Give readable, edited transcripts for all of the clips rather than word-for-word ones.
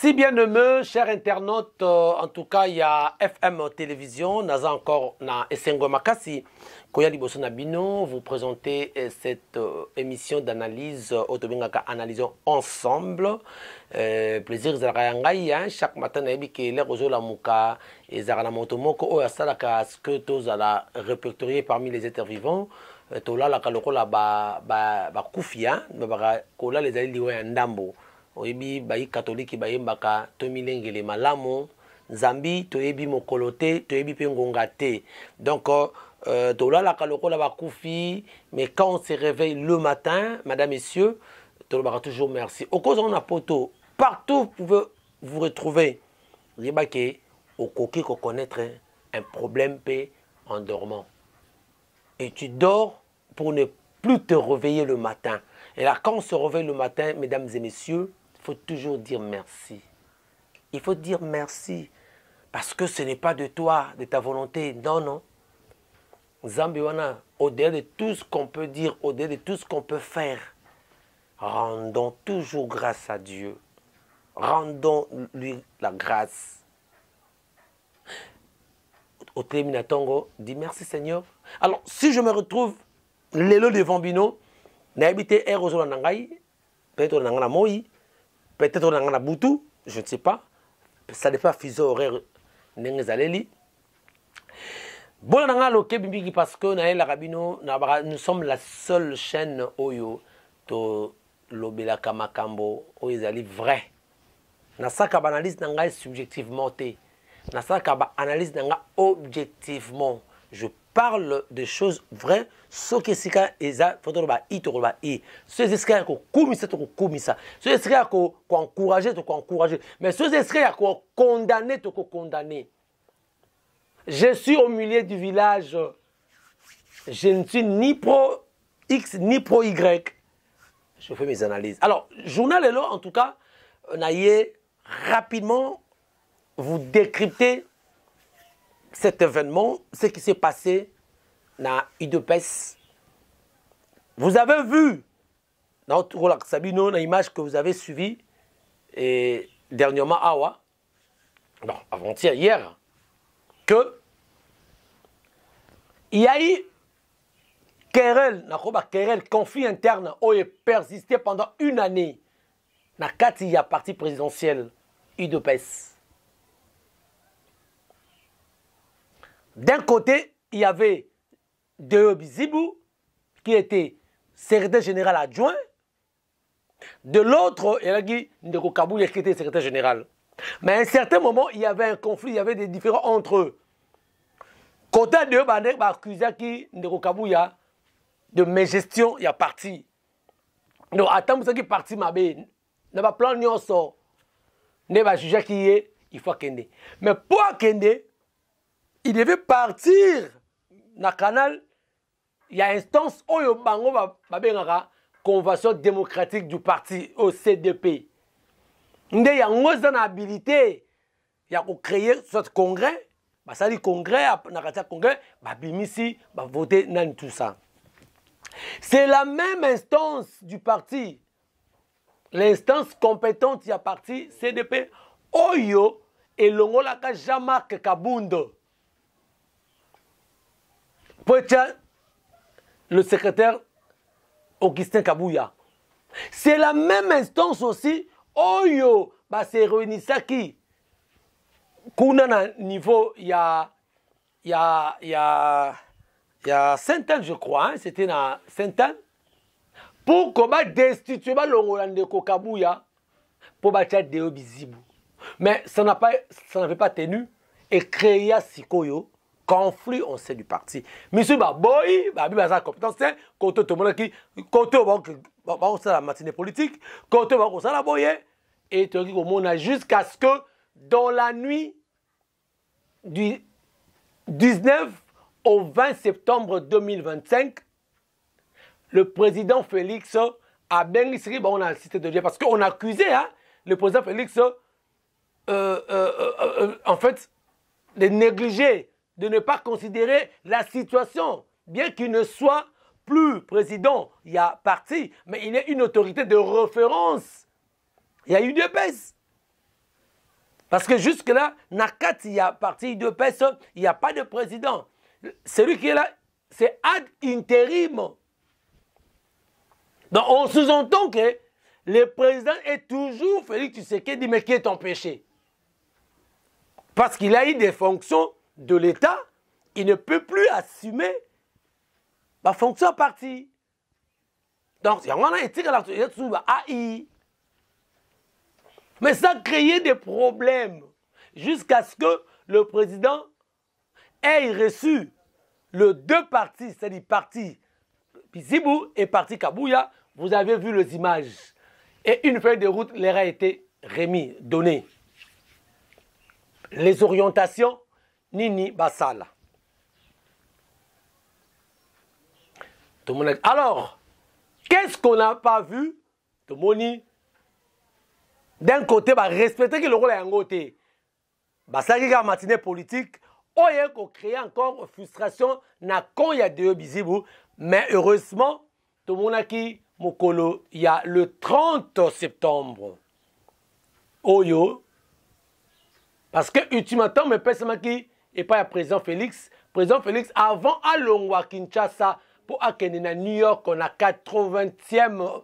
Merci bien-aimés, chers internautes. En tout cas, il y a FM Télévision, naza encore na Esengo Makasi, Koya Liboso Nabino, vous présentez cette émission d'analyse, Otobengaka Analysons ensemble. Plaisir Zarayangai, chaque matin, Naibike, les Rozo Lamuka, et Zaranamotomoko, Oyasalaka, ce que tous à répertorier parmi les êtres vivants. Tola la kaloko la ba kufia, kola les ali liwe ndambo. Oyebi bayi catholique bayi mbaka tomilengele malamu Zambi toyebi mokolote toyebi pengongate. Donc tola la kaloko la ba kufi, mais quand on se réveille le matin, madame messieurs, tola toujours merci. Au cause on a poto partout vous pouvez vous retrouver. Yebake au coquet qu'on connaître un problème p en dormant. Et tu dors pour ne plus te réveiller le matin. Et là, quand on se réveille le matin, mesdames et messieurs, il faut toujours dire merci. Il faut dire merci. Parce que ce n'est pas de toi, de ta volonté. Non, non. Zambiwana, au-delà de tout ce qu'on peut dire, au-delà de tout ce qu'on peut faire, rendons toujours grâce à Dieu. Rendons-lui la grâce. Au Téminatongo, dit merci Seigneur. Alors, si je me retrouve l'élo devant Bino, n'habité Erozolo Nangai, peut-être on a Moi, peut-être on a Boutou, je ne sais pas. Ça n'est pas fuseau horaire Nengezaleli. Bon, on a loqué Bibi parce que nous sommes la seule chaîne Oyo to Lobela Kamakambo, Oyezali vrai. Nasaka analyse Nangai subjectivement. Nasaka analyse Nanga objectivement. Je parle de choses vraies. Ce qui est eza fotoba itoroba i. Ce qui est ko kumisa to kumisa. Ce qui est ko encourager to encourager. Mais ce qui est ko condamner to condamner. Je suis au milieu du village. Je ne suis ni pro X ni pro Y. Je fais mes analyses. Alors, journal Elo en tout cas, on a rapidement vous décrypter cet événement, ce qui s'est passé dans UDPS. Vous avez vu dans l'image que vous avez suivie et dernièrement Awa, non, avant-hier, hier, que il y a eu querelle, conflit interne qui a persisté pendant une année dans le parti présidentiel UDPS. D'un côté, il y avait Deobi Zibou, qui était secrétaire général adjoint. De l'autre, il y avait Ndeko Kabouya, qui était secrétaire général. Mais à un certain moment, il y avait un conflit, il y avait des différends entre eux. Côté de eux, il a accusé Ndeko Kabouya de mégestion, il y a parti. Donc, attends, vous savez qui parti, ma belle. Il n'y a pas plan ni on sort. Il n'y a pas jugé qui est, il faut Kende. Mais pour Kende, il devait partir dans le canal. Il y a instance où il y a une convention démocratique du parti au CDP. Il y a une habilité. Il y a créé ce congrès. Ça dit congrès, congrès, Bimisi va voter dans tout ça. C'est la même instance du parti. L'instance compétente, il y a parti CDP. Oyo et l'ongolaka Jean-Marc Kabundo. Le secrétaire Augustin Kabouya. C'est la même instance aussi. Oyo, c'est Réunissaki. Kuna niveau, il y a Sainte-Anne, je crois. Hein? C'était dans Sainte-Anne. Pour qu'on va destituer l'Ongolande Kabouya pour battre Deobi Zibou. Mais ça n'avait pas tenu et créé Sikoyo. Conflit, on sait du parti. Monsieur Baboy, Babi compétence, côté tout le monde qui, côté on la matinée politique, côté on la boye, et tu dis qu'on jusqu'à ce que dans la nuit du 19 au 20 septembre 2025, le président Félix a bien ici, on a cité de Dieu, parce qu'on a accusé le président Félix, en fait, de négliger, de ne pas considérer la situation, bien qu'il ne soit plus président, il y a parti, mais il est une autorité de référence. Il y a eu des baisses. Parce que jusque-là, Nakati, il y a parti de personnes, il n'y a pas de président. Celui qui est là, c'est ad interim. Donc on sous-entend que le président est toujours Félix Tshisekedi, mais qui est ton péché? Parce qu'il a eu des fonctions de l'État, il ne peut plus assumer la fonction partie. Donc, il y a un éthique à la mais ça a créé des problèmes jusqu'à ce que le président ait reçu les deux partis, c'est-à-dire parti Zibou et parti Kabouya. Vous avez vu les images. Et une feuille de route leur a été remise, donnée. Les orientations, Nini Bassala. Alors, qu'est-ce qu'on n'a pas vu? D'un côté, respecter que le rôle est un côté. Ça y est, matinée politique, on y a créé encore frustration, il y a deux bisibou, mais heureusement, tout le monde a qui, Mokolo, il y a le 30 septembre. Oyo, parce que ultimement, mais personne qui et pas le président Félix. Président Félix, avant à Longwa Kinshasa, pour akende à New York, on a 80e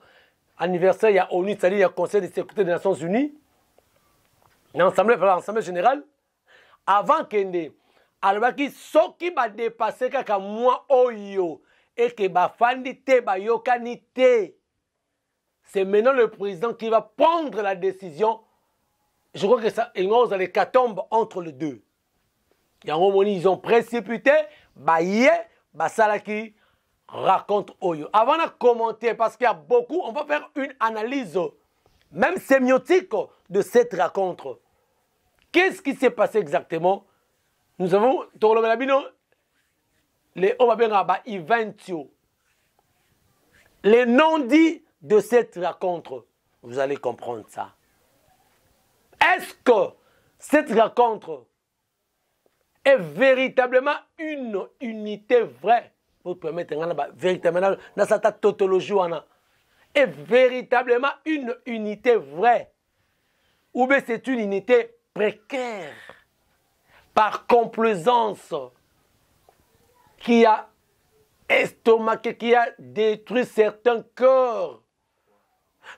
anniversaire, il y a ONU, c'est-à-dire il y a le Conseil de sécurité des Nations Unies, l'Assemblée générale, avant Kende, alors qui ce qui va dépasser kaka moi oyo et que ba fandi te ba yokani te, c'est maintenant le président qui va prendre la décision. Je crois que ça, ils ont les catombes entre les deux. Ils ont précipité, Salaki raconte Oyo. Avant de commenter, parce qu'il y a beaucoup, on va faire une analyse, même sémiotique, de cette rencontre. Qu'est-ce qui s'est passé exactement? Nous avons, les non-dits de cette rencontre. Vous allez comprendre ça. Est-ce que cette rencontre est véritablement une unité vraie? Vous permettez véritablement dans cette tautologie, est véritablement une unité vraie? Ou bien c'est une unité précaire, par complaisance, qui a estomaqué, qui a détruit certains cœurs?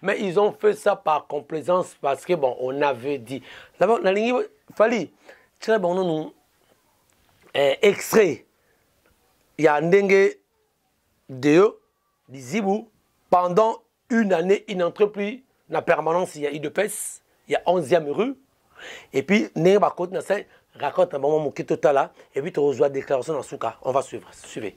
Mais ils ont fait ça par complaisance parce que, bon, on avait dit. D'abord, il fallait, c'est bon, nous, extrait. Il y a un dengue de Zibou. Pendant une année, il n'entre plus dans la permanence. Il y a IDPS, il y a 11e rue. Et puis, Nengue Bakot, raconte un moment mouki total là. Et puis, tu reçois la déclaration dans Souka. On va suivre. Suivez.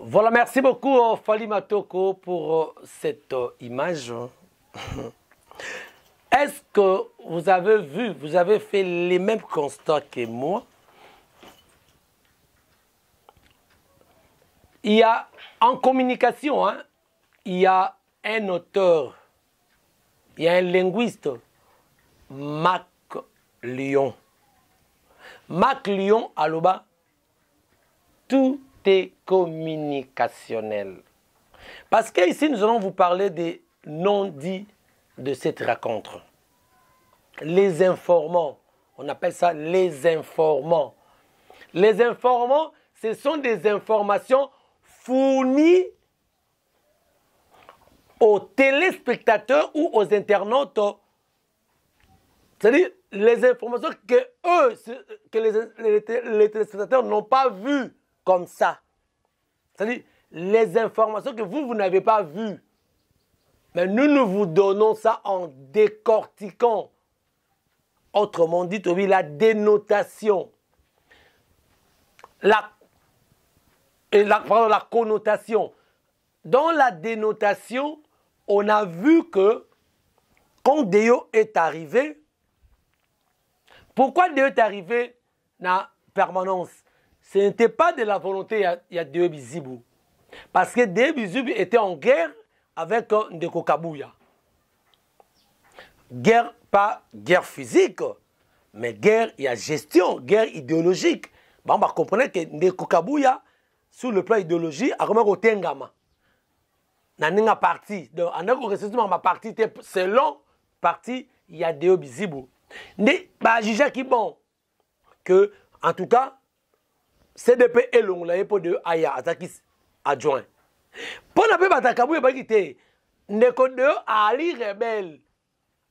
Voilà, merci beaucoup Fally Matoko pour cette image. Est-ce que vous avez vu, vous avez fait les mêmes constats que moi? Il y a en communication, il y a un auteur, il y a un linguiste, Mac Lyon. Mac Lyon, Aloba, tout est communicationnel. Parce qu'ici, nous allons vous parler des non-dits de cette rencontre. Les informants, on appelle ça les informants. Les informants, ce sont des informations fournies aux téléspectateurs ou aux internautes. C'est-à-dire les informations que les téléspectateurs n'ont pas vues comme ça. C'est-à-dire les informations que vous n'avez pas vues. Mais nous vous donnons ça en décortiquant. Autrement dit, la dénotation. La connotation. Dans la dénotation, on a vu que quand Déo est arrivé, pourquoi Déo est arrivé dans la permanence? Ce n'était pas de la volonté de Déo Bizibou. Parce que Déo Bizibou était en guerre avec Ndeko Kabuya. Guerre, pas guerre physique, mais guerre, il y a gestion, guerre idéologique. Bon, on va comprendre que Ndeko Kabuya, sur le plan idéologique, a remis au Tengama. Naninga parti. Donc, en a ma partie, selon parti, il y a Déo Bizibou. Mais, bah, j'ai qui bon, que, en tout cas, CDP est long, là, pour de Aya, Atakis adjoint. Pour ne pas Kabuya, il y a Ndeko de Ali rebelle.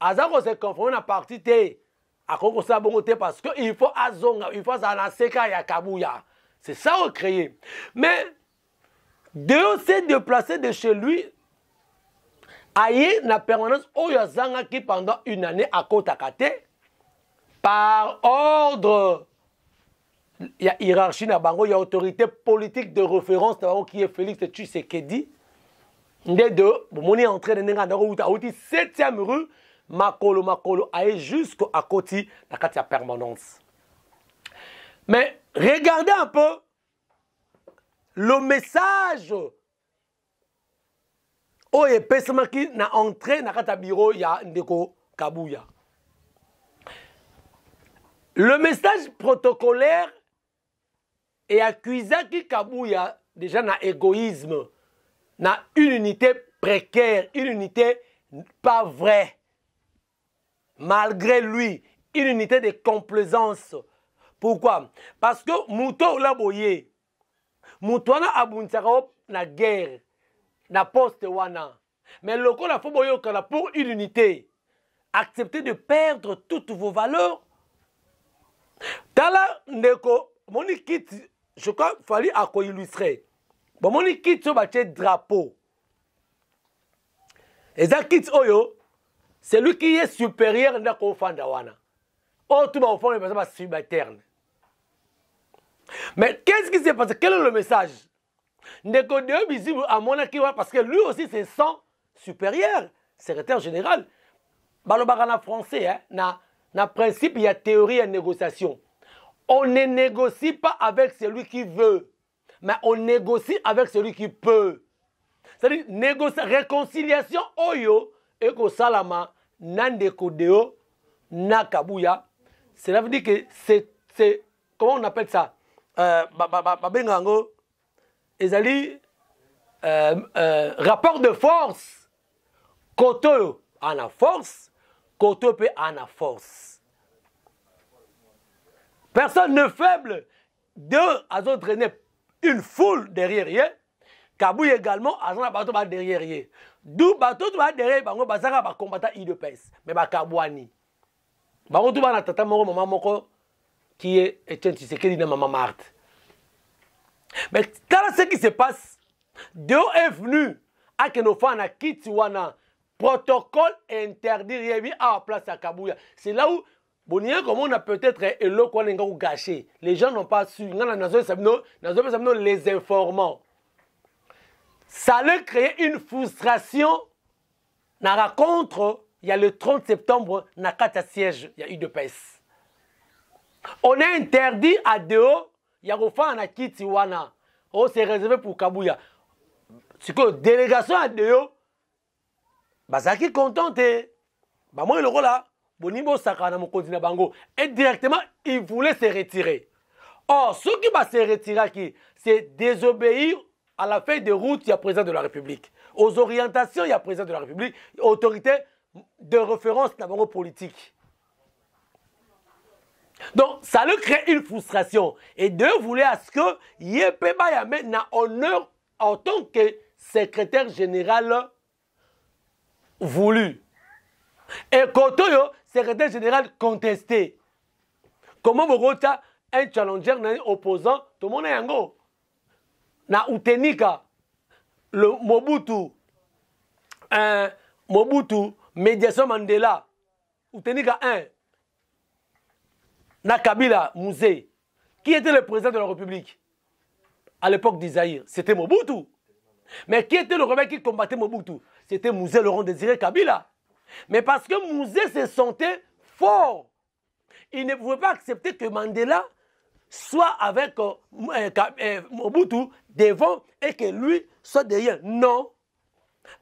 Azako se confronte à parti T. À quoi ça bon parce qu'il faut Azonga, il faut Zanaseka ya Kabuya. C'est ça qu'on créé. Mais Déo s'est déplacé de chez lui. Aïe na permanence Oyazanga qui pendant une année à Kotakate par ordre. Il y a hiérarchie na bango, il y a autorité politique de référence qui est Félix Tshisekedi. Ndé de moni entré de nenga ndako uta 7e rue Makolo aille jusqu'à côté la carte permanence. Mais regardez un peu le message. Oh, et personne qui n'a entré dans le bureau, il y a Ndeko Kabuya. Le message protocolaire est accusé que Kabuya déjà n'a égoïsme, n'a une unité précaire, une unité pas vraie. Malgré lui, une unité de complaisance. Pourquoi? Parce que Mouto Laboye, Mouto na abuntsaka na guerre, na poste wana. Mais le coup la foboyo pour une unité, accepter de perdre toutes vos valeurs. Tala ndeko, moni kit, je crois qu'il fallait à quoi illustrer. Bon, moni kit so bache drapeau. Et ça kit oyo. C'est lui qui est supérieur à Fandawana. Oh, tout le monde est subalterne. Mais qu'est-ce qui s'est passé? Quel est le message? Ndeko Déo Bizibou à mon avis, parce que lui aussi c'est son supérieur, secrétaire général. Balobagana français, hein, na principe, il y a théorie et négociation. On ne négocie pas avec celui qui veut, mais on négocie avec celui qui peut. C'est-à-dire, réconciliation, oyo. Et que Salama, Nandeko Déo, Nakabuya, cela veut dire que c'est comment on appelle ça? Babengango, ezali rapport de force. Koto en a force, Koto peut en a force. Personne ne faible. Deux à entraîner une foule derrière rien. Kabuya également, à son bateau derrière rien. D'où bateau derrière bango bazaka ba combattant IDPS mais ba kabwani bango tout ba na tata moko maman moko qui est Etienne Tshisekedi na maman Marthe. Mais quand ce qui se passe, Déo est venu à que nos fans à Kitiwana protocole interdit rien à la place à Kabuya. C'est là où Bonien comme on a peut-être elo quoi n'enga ou gâché. Les gens n'ont pas su ngana nazo sabino les informant. Ça a créé une frustration. Dans la contre, il y a le 30 septembre, dans le siège, il y a eu de pèse. On a interdit à Déo, il y a refait en Kitiwana. Oh, c'est réservé pour Kabuya. C'est que délégation à Déo, ça qui est content. Moi, le rôle là, Bonibo Sakana Mokodina Bango, et directement, il voulait se retirer. Or, ce qui va se retirer, c'est désobéir à la feuille de route, il y a président de la République. Aux orientations, il y a président de la République. Autorité de référence d'abord politique. Donc, ça lui crée une frustration. Et Dieu voulait à ce que Yepeba Yame n'a honneur en tant que secrétaire général voulu. Et Kotoyo, secrétaire général contesté. Comment vous un challenger, un opposant, tout le monde est en go. Na utenika le Mobutu, médiation Mandela, ou Tenika 1, na Kabila Musée, qui était le président de la République à l'époque d'Isaïr? C'était Mobutu. Mais qui était le rebelle qui combattait Mobutu? C'était Musée Laurent Désiré Kabila. Mais parce que Musée se sentait fort, il ne pouvait pas accepter que Mandela soit avec Mobutu devant et que lui soit derrière. Non.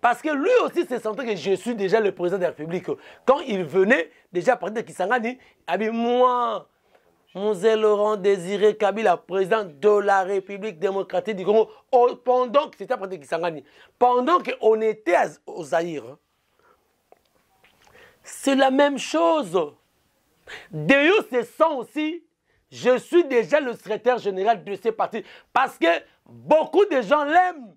Parce que lui aussi se sentait que je suis déjà le président de la République. Quand il venait, déjà à partir de Kisangani, il a dit moi, Musée Laurent Désiré Kabila, président de la République démocratique du Congo, pendant que c'était à partir de Kisangani, pendant qu'on était au Zaïre. C'est la même chose. Déo se sent aussi, je suis déjà le secrétaire général de ces partis. Parce que beaucoup de gens l'aiment.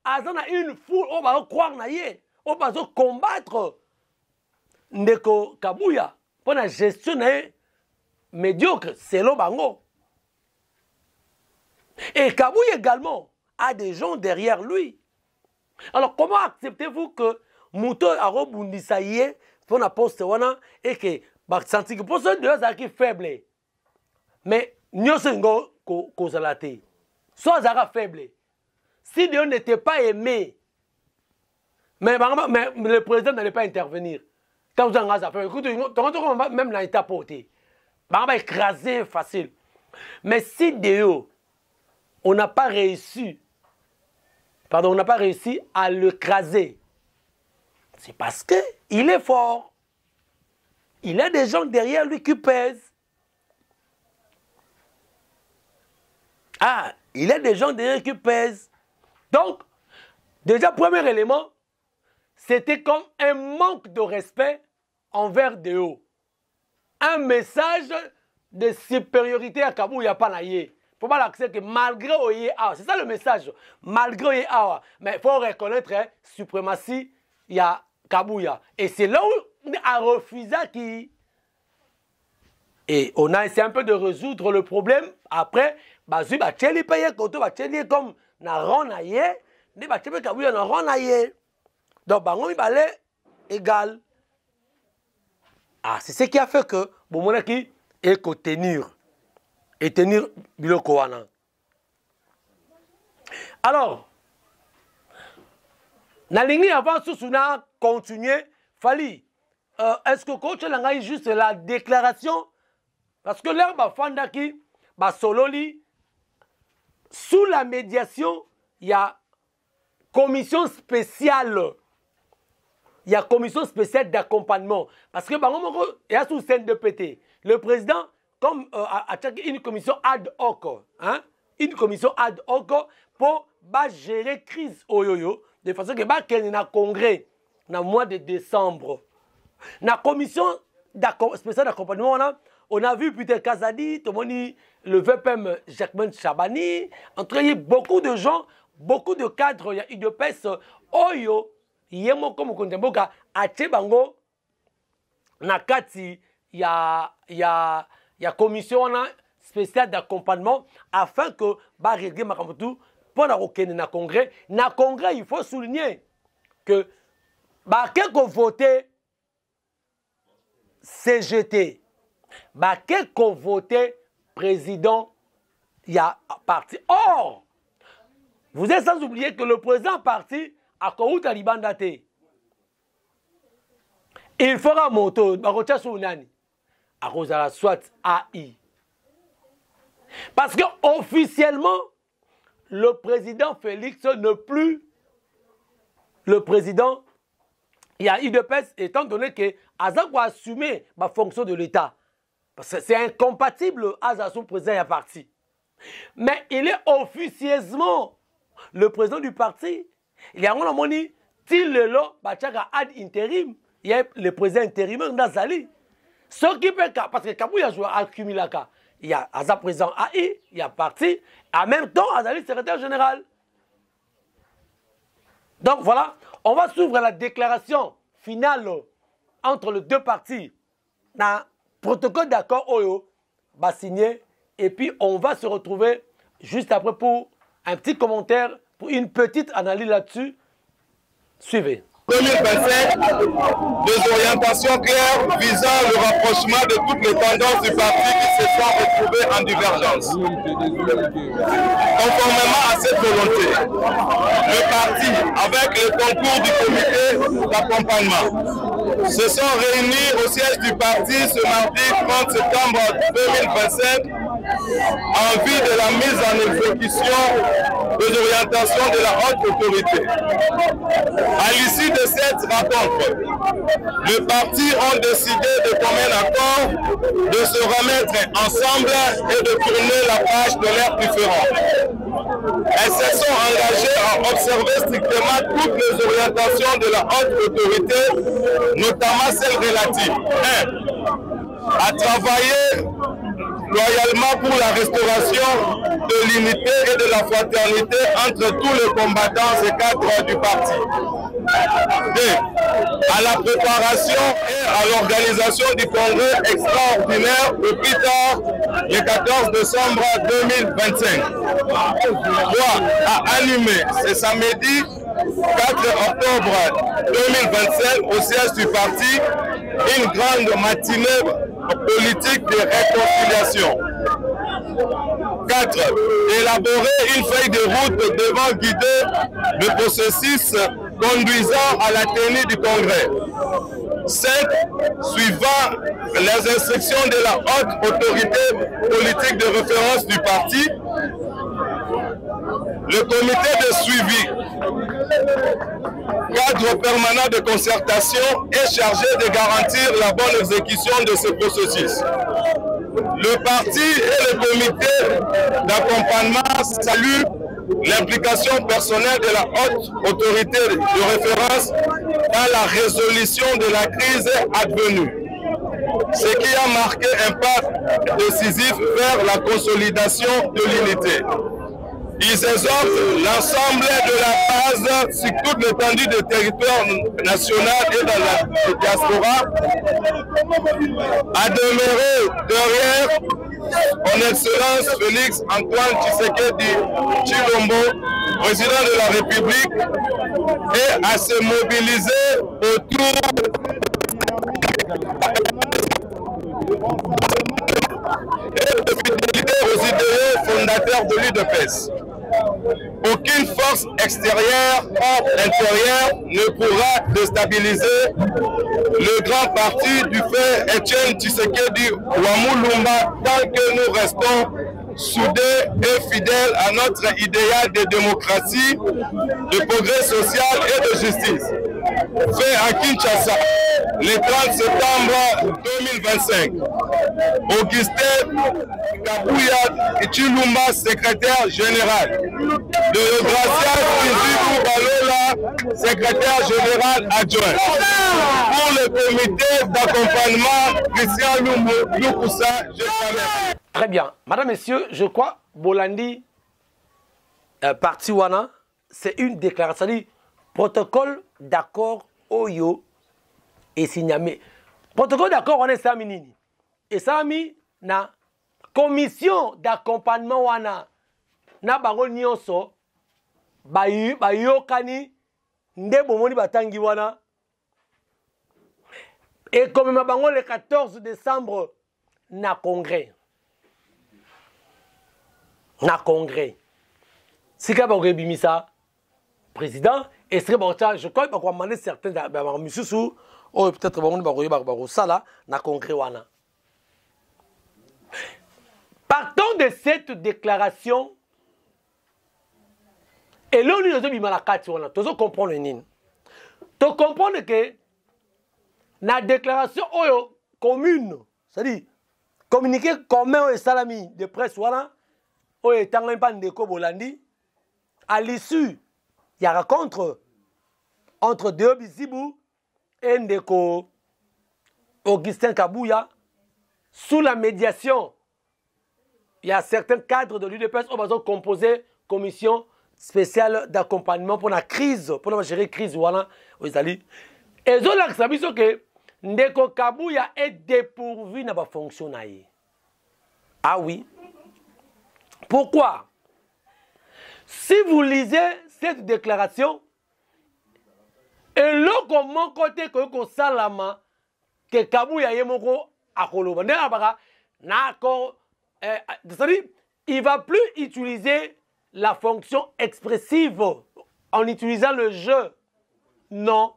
Azan a une foule, on va croire naïe, on va combattre Ndeko Kabuya pour la gestion médiocre, c'est le bango. Et Kabuya également a des gens derrière lui. Alors comment acceptez-vous que Mouto Arobundisaye pour la poste et que senti que pour ceux de qui faible, mais nous sommes causalité, soit faible. Si Dieu n'était pas aimé, mais le président n'allait pas intervenir. Quand vous avez écoutez, même dans l'état porté, on va écraser facile. Mais si Dieu, on n'a pas réussi, on n'a pas réussi à le craser, c'est parce qu'il est fort. Il a des gens derrière lui qui pèsent. Ah, il a des gens derrière lui qui pèsent. Donc, déjà, premier élément, c'était comme un manque de respect envers Déo. Un message de supériorité à Kabuya Panaye. Il ne faut pas l'accepter que malgré Oye Awa, c'est ça le message, malgré Oye Awa, mais il faut reconnaître suprématie, il y a Kabuya. Et c'est là où on a refusé qui. Et on a essayé un peu de résoudre le problème. Après, Bazu Bacheli paye Koto Bacheli comme na ronaye, ne Bacheli Kabuya na ronaye. Donc Bangomi Balé égal. Ah, c'est ce qui a fait que Bomonaki est qu'au tenir. Et tenir Biloko Wana. Alors, Nalingi avant Susuna continuer, Fali. Est-ce que coach Langai juste la déclaration? Parce que là, Fandaki, Sololi, sous la médiation, il y a commission spéciale. Il y a commission spéciale d'accompagnement. Parce que, il y a sous scène de PT. Le président, comme a une commission ad hoc, hein? Une commission ad hoc pour gérer crise oyoyo, de façon que il y a un congrès dans le mois de décembre. Dans la commission spéciale d'accompagnement, on a vu Peter Kazadi, le VPM Jacquemin Chabani, entre beaucoup de gens, beaucoup de cadres, il y a UDPS, Oyo, Yemo comme Kontemboka, Achebango, Nakati, il y a commission spéciale d'accompagnement afin que régler Makamoutou pour la congrès. Na congrès, il faut souligner que quelqu'un voté CGT, quelqu'un voté président, il y a parti. Or, vous êtes sans oublier que le président parti à Kouou Taliban daté. Il fera moto, à cause de la soit AI. Parce que officiellement, le président Félix n'est plus le président. Il y a UDPS, étant donné que Azak va assumer la fonction de l'État. Parce que c'est incompatible, Azak son président est parti. Mais il est officieusement le président du parti. Il y a un moment, il y a ad intérim. Il y a le président intérimaire Nazali. Ce qui peut, parce que Kabou a joué à Kumilaka. Il y a Azak président AI, il y a parti. En même temps, Azali secrétaire général. Donc voilà, on va suivre la déclaration finale entre les deux parties. Dans le protocole d'accord, Oyo va signer. Et puis on va se retrouver juste après pour un petit commentaire pour une petite analyse là-dessus. Suivez. 2025, des orientations claires visant le rapprochement de toutes les tendances du parti qui se sont retrouvées en divergence. Conformément à cette volonté, le parti, avec le concours du comité d'accompagnement, se sont réunis au siège du parti ce mardi 30 septembre 2025 en vue de la mise en exécution des orientations de la haute autorité. À l'issue de cette rencontre, les partis ont décidé de commun accord de se remettre ensemble et de tourner la page de leurs différends. Elles se sont engagées à observer strictement toutes les orientations de la haute autorité, notamment celles relatives 1. À travailler loyalement pour la restauration de l'unité et de la fraternité entre tous les combattants et cadres du parti. 2. À la préparation et à l'organisation du congrès extraordinaire au plus tard le 14 décembre 2025. 3. À animer ce samedi 4 octobre 2025 au siège du parti une grande matinée politique de réconciliation. 4. Élaborer une feuille de route devant guider le processus conduisant à la tenue du congrès. 5. Suivant les instructions de la haute autorité politique de référence du parti, le comité de suivi, cadre permanent de concertation, est chargé de garantir la bonne exécution de ce processus. Le parti et le comité d'accompagnement saluent l'implication personnelle de la haute autorité de référence dans la résolution de la crise advenue, ce qui a marqué un pas décisif vers la consolidation de l'unité. Ils exhortent l'ensemble de la base sur toute l'étendue du territoire national et dans la diaspora à demeurer derrière son Excellence Félix Antoine Tshisekedi Tshilombo, président de la République, et à se mobiliser autour et de fidélité aux idéaux fondateurs de l'UDPS. Aucune force extérieure ou intérieure ne pourra déstabiliser le grand parti du fait Étienne Tshisekedi Wamulumba tant que nous restons soudés et fidèles à notre idéal de démocratie, de progrès social et de justice. Fait à Kinshasa le 30 septembre 2025. Augustin Kabuya Tshilumba, secrétaire général. De Gracias Kizibou Balola, secrétaire général adjoint. Pour le comité d'accompagnement, Christian Lukusa, je salue. Très bien. Madame, Messieurs, je crois, Bolandi, parti Wana, c'est une déclaration, c'est-à-dire protocole d'accord Oyo et Signamé. Protocole d'accord, on est Sami Nini. Et Sami, na commission d'accompagnement Wana, na bango nyonso, bayo kani, nde bomoni batangi Wana. Et comme ma bango le 14 décembre, na congrès. Na congrès. Si ka ba rebimisa président et serait bon je crois pas qu'on demander certains monsieur ou peut-être bon ba ça là na congrès wana. Partant de cette déclaration et là nous devons bimala kati wana tozo comprendre nini. To comprendre que na déclaration oyo commune, c'est-à-dire communiqué commun et salami de presse wana oyo tanga pas ndeko Bolandi à l'issue il y a rencontre entre Deo Bizibou et ndeko Augustin Kabuya sous la médiation. Il y a certains cadres de l'UDPS qui ont composé commission spéciale d'accompagnement pour la crise, pour la gérer la crise wana aux Italiens. Et ils ont l'accepté que ndeko Kabuya est dépourvu na ba fonction na ye. Ah oui. Pourquoi? Si vous lisez cette déclaration, et là, comme mon côté, que salama, que Kabouya Yemoko a koloba. C'est-à-dire, il ne va plus utiliser la fonction expressive en utilisant le je. Non.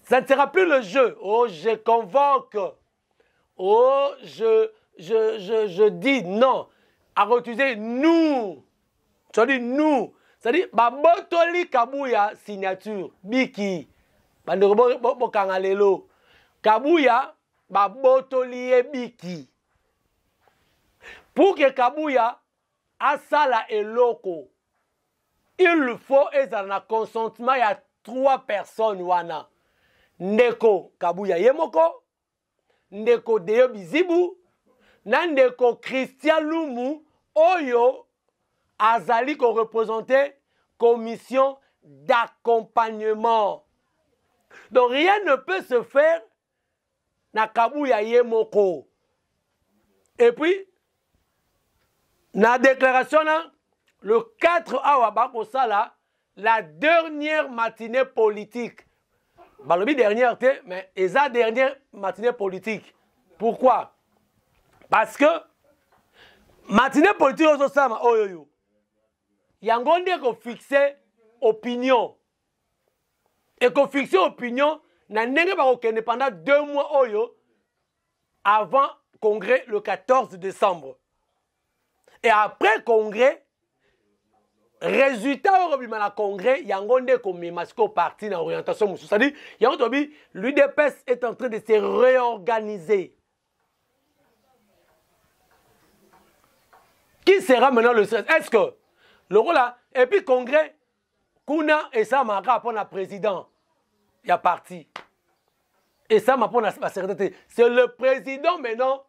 Ça ne sera plus le je. Oh, je convoque. Oh, je dis. Non. À utiliser nous. Tu dis nous. C'est-à-dire, Botoli Kabouya signature. Biki. Kangalelo. Kabouya, Botoli Biki. Pour que Kabouya asala eloko, il faut un consentement. Il y a 3 personnes. Wana. Ndeko Kabouya Yemoko, Ndeko Deyo Bizibu, Ndeko Christian Lumu, Oyo, Azali ko représenter commission d'accompagnement. Donc rien ne peut se faire na Kabouya Yemoko. Et puis, na déclaration, le 4 août, la dernière matinée politique. Balobi dernière, mais la dernière matinée politique. Pourquoi? Parce que matinée politique, il y a un qu'on fixe opinion. Et qu'on fixe opinion, pendant 2 mois avant congrès le 14 décembre. Et après congrès, résultat au congrès, il y a un parti dans l'orientation. C'est-à-dire, l'UDPS est en train de se réorganiser. Qui sera maintenant le stress? Est-ce que le rôle là, et puis congrès, Kuna et ça m'a rapport à président, il y a parti. Et ça m'a rapport à la secrétaire. C'est le président maintenant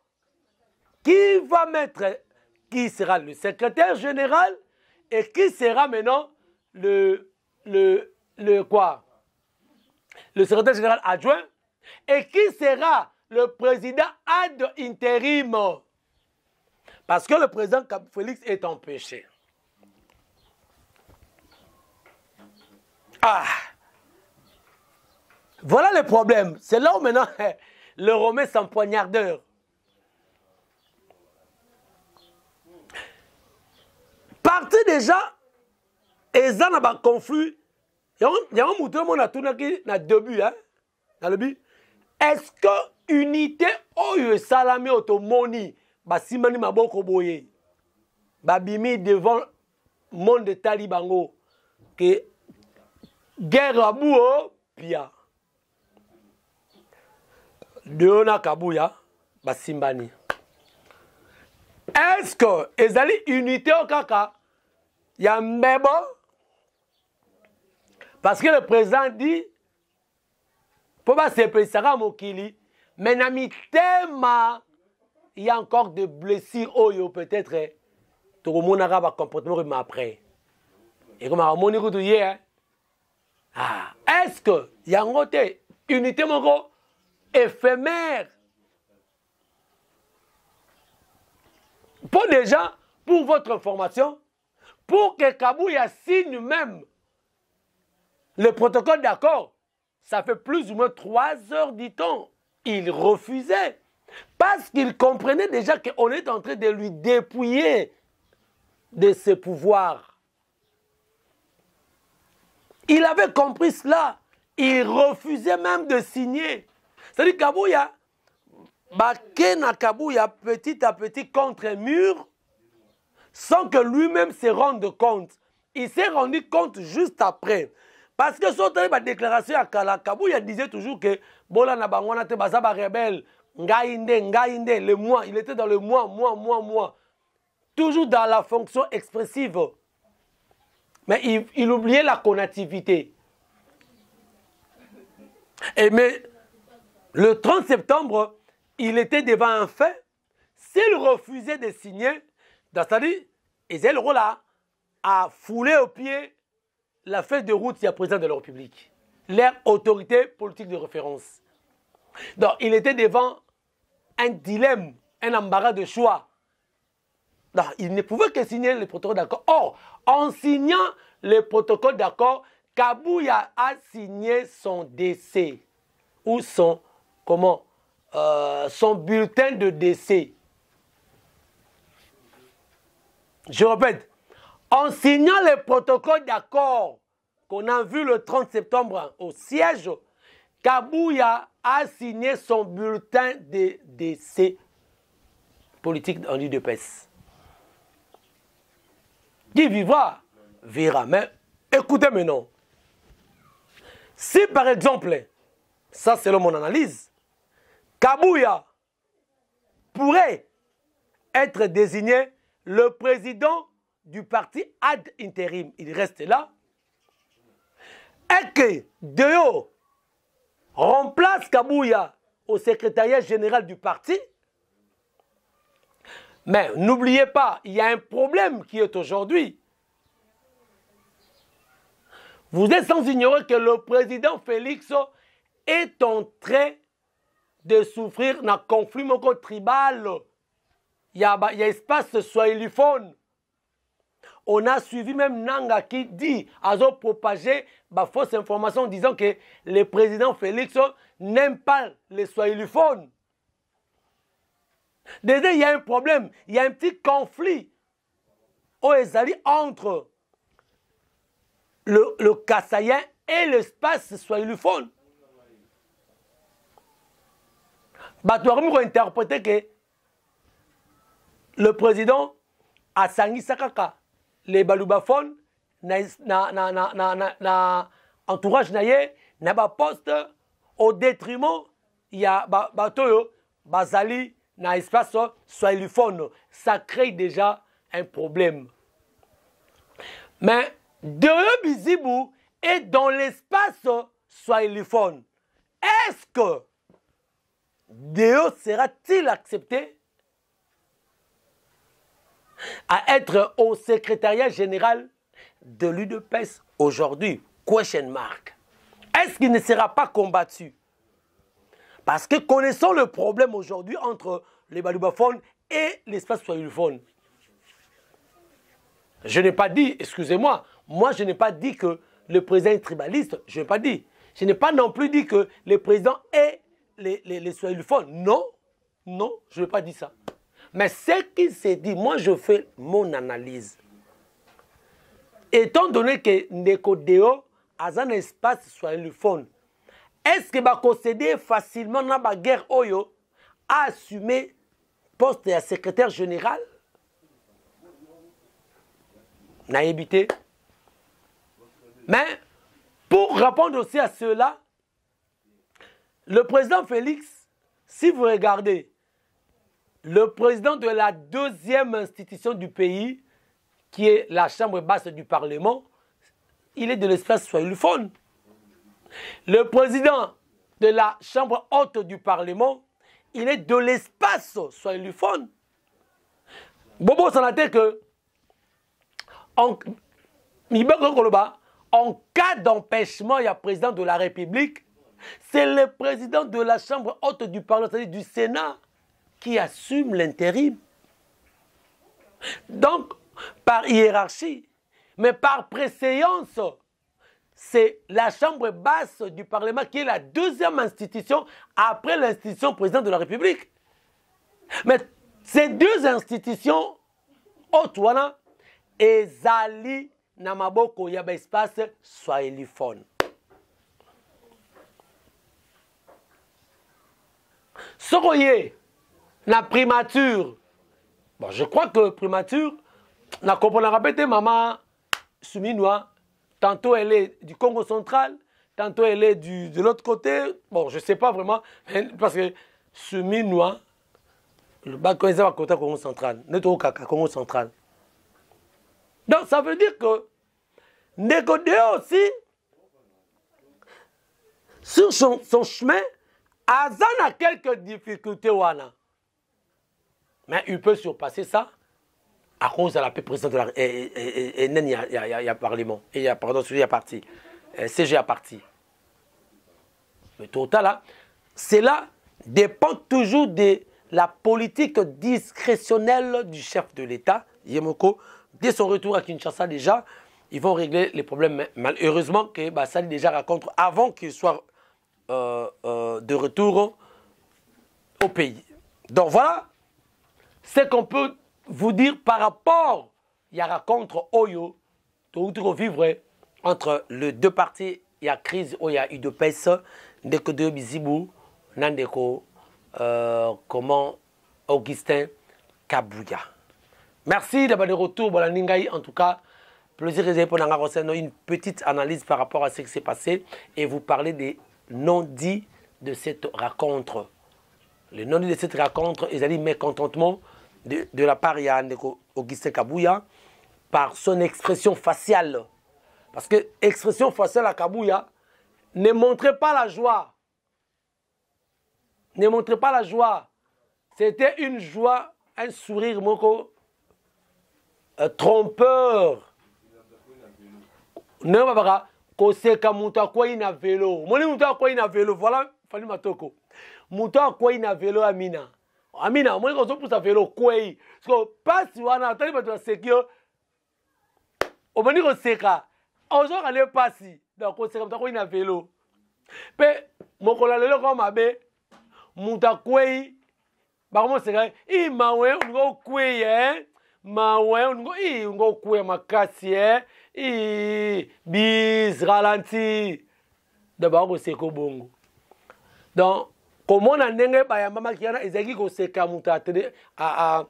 qui va mettre, qui sera le secrétaire général et qui sera maintenant le secrétaire général adjoint et qui sera le président ad intérim. Parce que le président Félix est empêché. Ah! Voilà le problème. C'est là où maintenant le Romain s'empoignardeur. Parti déjà, et ça n'a pas conflit. Il y a un mouton qui a tout dans début, hein? Dans le but. Est-ce que unité ou salamé automoni, simani maboko boye, babimi devant le monde de Talibango, que guerre à bout, pia. Deona Kabouya, Basimbani. Est-ce que ezali unité au kaka? Il y a un mbebo. Parce que le président dit, pour pas se préparer Mokili, mais nami tema, il y a encore des blessures oyo peut-être tout le monde a un comportement après. Et comme on moni ko hier, ah, est-ce que il y a un côté unité moko éphémère? Pour déjà, pour votre information, pour que Kabouya signe même le protocole d'accord, ça fait plus ou moins 3 heures, dit-on. Il refusait. Parce qu'il comprenait déjà qu'on est en train de lui dépouiller de ses pouvoirs. Il avait compris cela. Il refusait même de signer. C'est-à-dire Kabouya, Bakena Kabouya petit à petit contre un mur sans que lui-même se rende compte. Il s'est rendu compte juste après. Parce que son déclaration à Kala, Kabouya disait toujours que Bola Nabangwana te bazaba rebelle, ngaïnde, le moi. Il était dans le moi. Toujours dans la fonction expressive. Mais il oubliait la connativité. Mais le 30 septembre, il était devant un fait. S'il refusait de signer, c'est-à-dire, Ezel Rola a foulé au pied la feuille de route du président de la République, leur autorité politique de référence. Donc, il était devant un dilemme, un embarras de choix. Donc, il ne pouvait que signer le protocole d'accord. Or, en signant le protocole d'accord, Kabouya a signé son décès ou son, son bulletin de décès. Je répète, en signant le protocole d'accord qu'on a vu le 30 septembre au siège, Kabouya a signé son bulletin de décès politique en UDPS. Qui vivra, verra. Mais écoutez maintenant. Si par exemple, ça c'est mon analyse, Kabouya pourrait être désigné le président du parti ad intérim, il reste là, et que Deo remplace Kabouya au secrétariat général du parti. Mais n'oubliez pas, il y a un problème qui est aujourd'hui. Vous êtes sans ignorer que le président Félix est en train de souffrir d'un conflit tribal. Il y a espace swahiliphone. On a suivi même Nanga qui dit, a propagé fausse information disant que le président Félix n'aime pas les swahiliphones. Déjà, il y a un problème, il y a un petit conflit entre le Kassaïen et l'espace swahiliphone. On a interprété que le président a sangi sakaka les balubaphones na entourage naye na ba poste au détriment il y a batoyo bazali na espace swahiliphone, ça crée déjà un problème. Mais Deo Bizibou est dans l'espace swahiliphone. Est-ce que Deo sera-t-il accepté à être au secrétariat général de l'UDPS aujourd'hui? Question mark. Est-ce qu'il ne sera pas combattu? Parce que connaissons le problème aujourd'hui entre les balubaphones et l'espace swahiliphone. Je n'ai pas dit, excusez-moi, moi je n'ai pas dit que le président est tribaliste, je n'ai pas dit. Je n'ai pas non plus dit que le président est les swahiliphones. Non, non, je n'ai pas dit ça. Mais ce qui s'est dit, moi je fais mon analyse. Étant donné que Ndeko Deo a un espace swahiliphone, est-ce que va concéder facilement dans la guerre Oyo à assumer poste de secrétaire général? N'a évité. Mais pour répondre aussi à cela, le président Félix, si vous regardez, le président de la deuxième institution du pays, qui est la chambre basse du Parlement, il est de l'espace swahiliphone. Le président de la chambre haute du Parlement, il est de l'espace swahiliphone. Bobo s'en a dit que en cas d'empêchement, il y a président de la République, c'est le président de la chambre haute du Parlement, c'est-à-dire du Sénat, qui assume l'intérim. Donc, par hiérarchie, mais par préséance, c'est la chambre basse du Parlement qui est la deuxième institution après l'institution président de la République. Mais ces deux institutions, Otwana et Zali Namaboko, il y a un espace swahiliphone. Soroye, la primature. Bon, je crois que primature, na comprendre répéter maman Souminois. Tantôt elle est du Congo central, tantôt elle est de l'autre côté. Bon, je ne sais pas vraiment, parce que Souminois, le bas quand ils sont à côté Congo central, n'est au Kaka, Congo central. Donc ça veut dire que Ndeko Deo aussi, sur son chemin, Azan a quelques difficultés. Mais il peut surpasser ça à cause de la paix présidente de la... Et il y a Parlement. Il y a, pardon, celui qui a parti. CG a parti. Le total, là, cela dépend toujours de la politique discrétionnelle du chef de l'État, Yemoko. Dès son retour à Kinshasa déjà, ils vont régler les problèmes. Malheureusement que Sali déjà raconte avant qu'il soit de retour au pays. Donc voilà ce qu'on peut vous dire par rapport il y a rencontre Oyo tout vivre entre les deux parties. Il y a crise où il y a eu de pèse ndeko de bizibu nandeko comment Augustin Kabouya. Merci d'avoir de retour bon Ningai en tout cas plaisir réservé pour une petite analyse par rapport à ce qui s'est passé et vous parler des non-dits de cette rencontre. Les non-dits de cette rencontre, ils ont dit mécontentement de la part d'Augustin Kabouya par son expression faciale. Parce que l'expression faciale à Kabouya ne montrait pas la joie. Ne montrait pas la joie. C'était une joie, un sourire moko trompeur. Non, papa, koseka muta kwa ina vélo. Moni muta kwa ina vélo. Voilà, fali matoko. Muta kwa ina vélo Amina. Amina, moni ko so pousa vélo kwa. Parce que pas si wana tali bato sekio. Obani ko seka. Ozo kale pasi. Donc ko seka muta kwa ina vélo. Pe mokola lelo ko mabe. Muta kwa ba mo seka I mawe ngo kwa mawe ngo kwa makasi bis ralenti d'abord ko seko bongo. Donc comment on a ndenge ba ya mama kiana ezaki ko seka muta à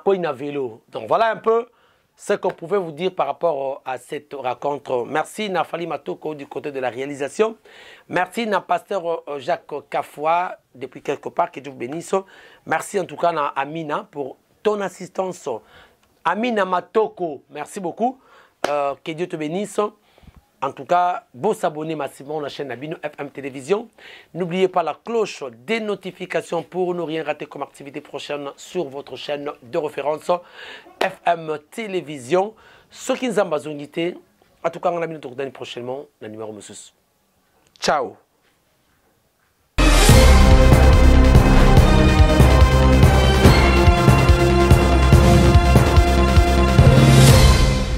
quoi il a vélo. Donc voilà un peu ce qu'on pouvait vous dire par rapport à cette rencontre. Merci Nafali Matoko du côté de la réalisation. Merci na pasteur Jacques Kafoua depuis quelque part, que Dieu vous bénisse. Merci en tout cas à Amina pour ton assistance. Amina Matoko, merci beaucoup. Que Dieu te bénisse. En tout cas, vous s'abonnez massivement à la chaîne Nabino FM Télévision. N'oubliez pas la cloche des notifications pour ne rien rater comme activité prochaine sur votre chaîne de référence FM Télévision. Ce qui nous a besoin en tout cas, on a mis notre prochainement, le numéro monsieur. Ciao.